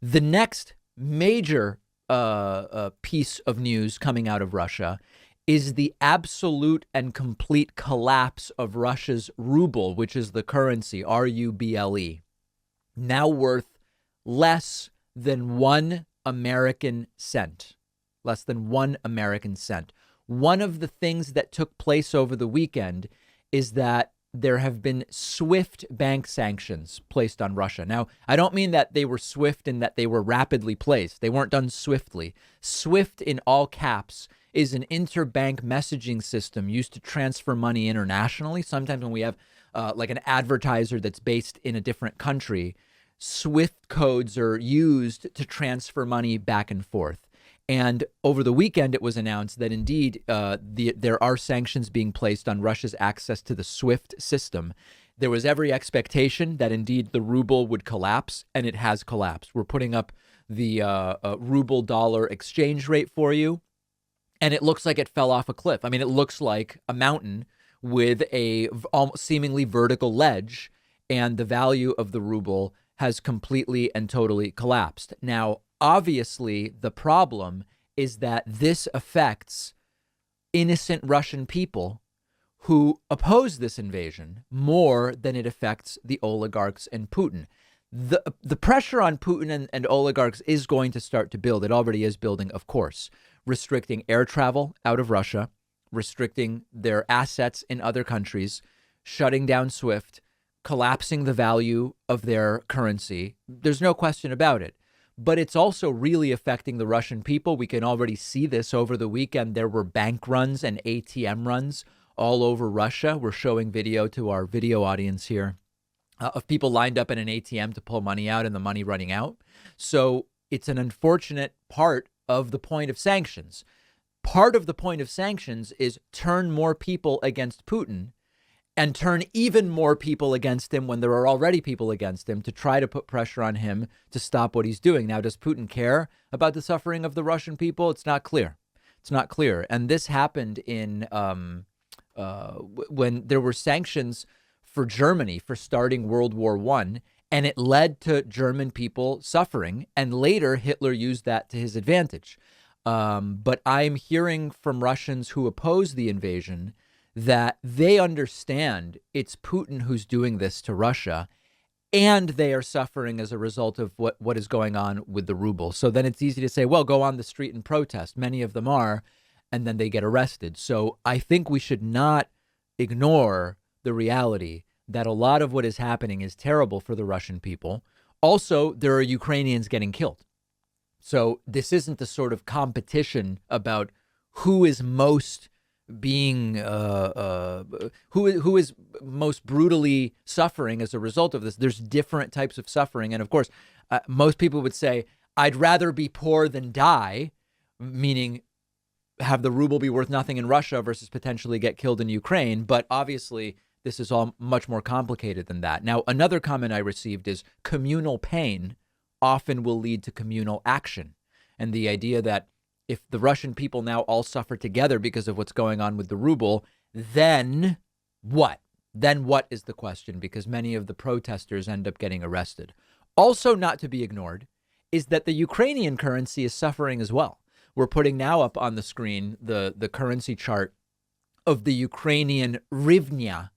The next major piece of news coming out of Russia is the absolute and complete collapse of Russia's ruble, which is the currency, RUBLE, now worth less than 1 American cent. Less than 1 American cent. One of the things that took place over the weekend is that there have been swift bank sanctions placed on Russia. Now, I don't mean that they were swift and that they were rapidly placed. They weren't done swiftly. Swift in all caps is an interbank messaging system used to transfer money internationally. Sometimes when we have like an advertiser that's based in a different country, Swift codes are used to transfer money back and forth. And over the weekend, it was announced that indeed there are sanctions being placed on Russia's access to the SWIFT system. There was every expectation that indeed the ruble would collapse, and it has collapsed. We're putting up the ruble dollar exchange rate for you, and it looks like it fell off a cliff. I mean, it looks like a mountain with a almost seemingly vertical ledge, and the value of the ruble has completely and totally collapsed. Now, obviously, the problem is that this affects innocent Russian people who oppose this invasion more than it affects the oligarchs and Putin. The pressure on Putin and oligarchs is going to start to build. It already is building, of course, restricting air travel out of Russia, restricting their assets in other countries, shutting down SWIFT, collapsing the value of their currency. There's no question about it. But it's also really affecting the Russian people. We can already see this over the weekend. There were bank runs and ATM runs all over Russia. We're showing video to our video audience here of people lined up in an ATM to pull money out and the money running out. So it's an unfortunate part of the point of sanctions. Part of the point of sanctions is turn more people against Putin and turn even more people against him when there are already people against him to try to put pressure on him to stop what he's doing. Now, does Putin care about the suffering of the Russian people? It's not clear. It's not clear. And this happened in when there were sanctions for Germany for starting World War I, and it led to German people suffering. And later, Hitler used that to his advantage. But I'm hearing from Russians who oppose the invasion that they understand it's Putin who's doing this to Russia, and they are suffering as a result of what is going on with the ruble. So then it's easy to say, well, go on the street and protest. Many of them are, and then they get arrested. So I think we should not ignore the reality that a lot of what is happening is terrible for the Russian people. Also, there are Ukrainians getting killed. So this isn't the sort of competition about who is most being who is most brutally suffering as a result of this. There's different types of suffering. And of course, most people would say, I'd rather be poor than die, meaning have the ruble be worth nothing in Russia versus potentially get killed in Ukraine. But obviously, this is all much more complicated than that. Now, another comment I received is communal pain often will lead to communal action. And the idea that if the Russian people now all suffer together because of what's going on with the ruble, then what? Then what is the question? Because many of the protesters end up getting arrested. Also not to be ignored is that the Ukrainian currency is suffering as well. We're putting now up on the screen the currency chart of the Ukrainian hryvnia.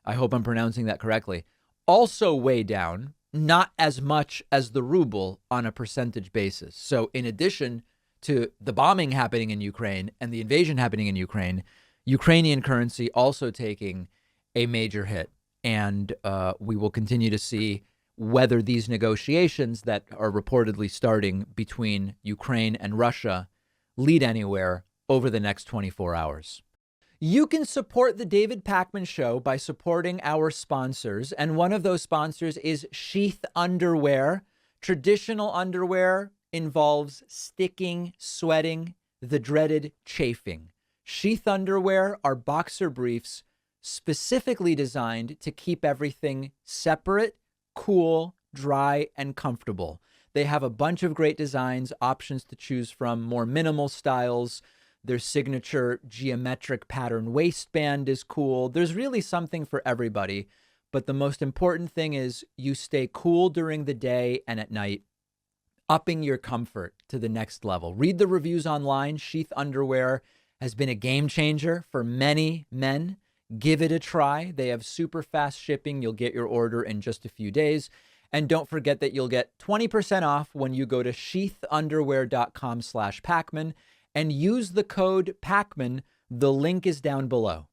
I hope I'm pronouncing that correctly. Also way down, not as much as the ruble on a percentage basis. So in addition to the bombing happening in Ukraine and the invasion happening in Ukraine, Ukrainian currency also taking a major hit. And we will continue to see whether these negotiations that are reportedly starting between Ukraine and Russia lead anywhere over the next 24 hours. You can support the David Pakman Show by supporting our sponsors. And one of those sponsors is Sheath Underwear. Traditional underwear involves sticking, sweating, the dreaded chafing. Sheath underwear are boxer briefs specifically designed to keep everything separate, cool, dry, and comfortable. They have a bunch of great designs, options to choose from, more minimal styles. Their signature geometric pattern waistband is cool. There's really something for everybody. But the most important thing is you stay cool during the day and at night. upping your comfort to the next level. Read the reviews online. Sheath underwear has been a game changer for many men. Give it a try. They have super fast shipping. You'll get your order in just a few days. And don't forget that you'll get 20% off when you go to sheathunderwear.com/Pacman and use the code Pacman. The link is down below.